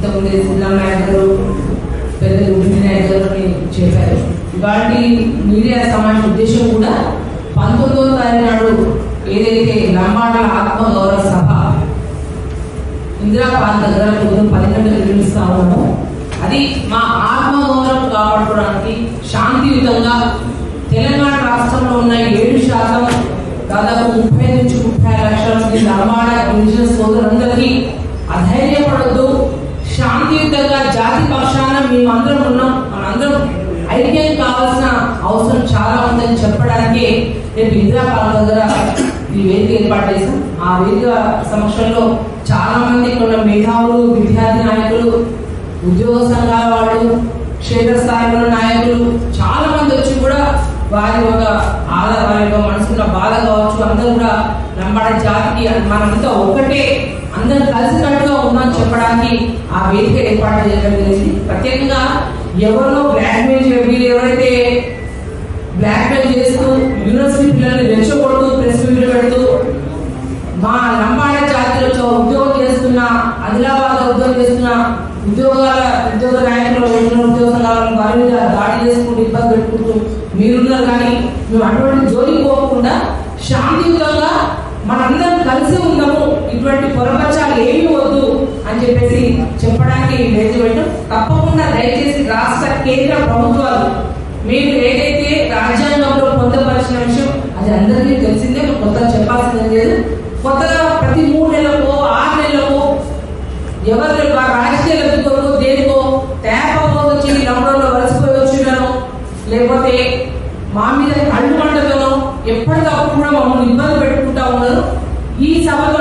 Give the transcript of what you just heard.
ఇంతకుముందు జిల్లా నాయకులు పెద్దలు నాయకులు చెప్పారు. ఇవాటి మీడియా సమావేశ ఉద్దేశం కూడా 19వ తారీఖు నాడు ఏదైతే లంబాడల ఆత్మగౌరవ సభ ఇందిరా పార్క్ దగ్గర ఉదయం 10 గంటలకు నిర్వహిస్తా ఉన్నాము. అది మా ఆత్మగౌరవం కాపాడుకోవడానికి శాంతియుతంగా తెలంగాణ రాష్ట్రంలో ఉన్న 7% దాదాపు 30 నుంచి 30 లక్షల మంది లంబాడ గిరిజన సోదరులందరికీ అధైర్యపడద్దు, శాంతియుతంగా జాతి పక్షాన మేమందరం ఉన్నాం, మనందరం ఐక్యం కావాల్సిన అవసరం చాలా ఉందని చెప్పడానికి రేపు ఇందిరా పార్క్ దగ్గర ఈ వేదిక ఏర్పాటు చేశాం. ఆ వేదిక సమక్షంలో చాలా మంది ఇక్కడ మేధావులు, విద్యార్థి నాయకులు, ఉద్యోగ సంఘాల వాళ్ళు, క్షేత్రస్థాయిలో నాయకులు చాలా మంది వచ్చి కూడా వారి యొక్క మనసున్న బాధ కావచ్చు, అందరూ కూడా లంబాడ జాతికి మనంతా ఒక్కటే, అందరం కలిసినట్టుగా ఉందని చెప్పడానికి ఆ వేదిక ఏర్పాటు చేయడం జరిగింది. ప్రత్యేకంగా ఎవరినో బ్లాక్మెయిల్ వీళ్ళు ఎవరైతే బ్లాక్మెయిల్ చేస్తూ యూనివర్సిటీ పిల్లల్ని రెచ్చగొడుతూ ప్రెస్ మీట్లు పెడుతూ మా లంబాడ జాతిలో ఉద్యోగం చేస్తున్న, ఆదిలాబాద్ ఉద్యోగం చేస్తున్న ఉద్యోగ నాయకులు ఉద్యోగ సంఘాలను వారి మీద దాడి చేసుకుంటూ ఇబ్బంది పెట్టుకుంటూ మీరున్నారు. కానీ మేము అటువంటి జోలికి పోకుండా శాంతియుతంగా మనందరం కలిసి ఉందాము, ఇటువంటి పొరపచ్చాలు ఏమీ వద్దు అని చెప్పేసి చెప్పడానికి వేదిక పెట్టాం. తప్పకుండా దయచేసి రాష్ట్ర కేంద్ర ప్రభుత్వాలు మీరు ఏదైతే రాజ్యాంగంలో పొందపరిచిన విషయం అది అందరికీ తెలిసిందే, కొత్తగా చెప్పాల్సింది లేదు. కొత్తగా ప్రతి 3 నెలలకు 6 నెలలకు ఎవరు రాజకీయ లబ్ధి కొరకు దేనికో తేపతో వచ్చి లంబాడలో వలసిపోయి వచ్చినాను, లేకపోతే మా మీద కళ్ళు మంటలను ఎప్పటికప్పుడు కూడా మమ్మల్ని ఇబ్బంది పెట్టుకుంటా ఉన్నారు. ఈ సభలో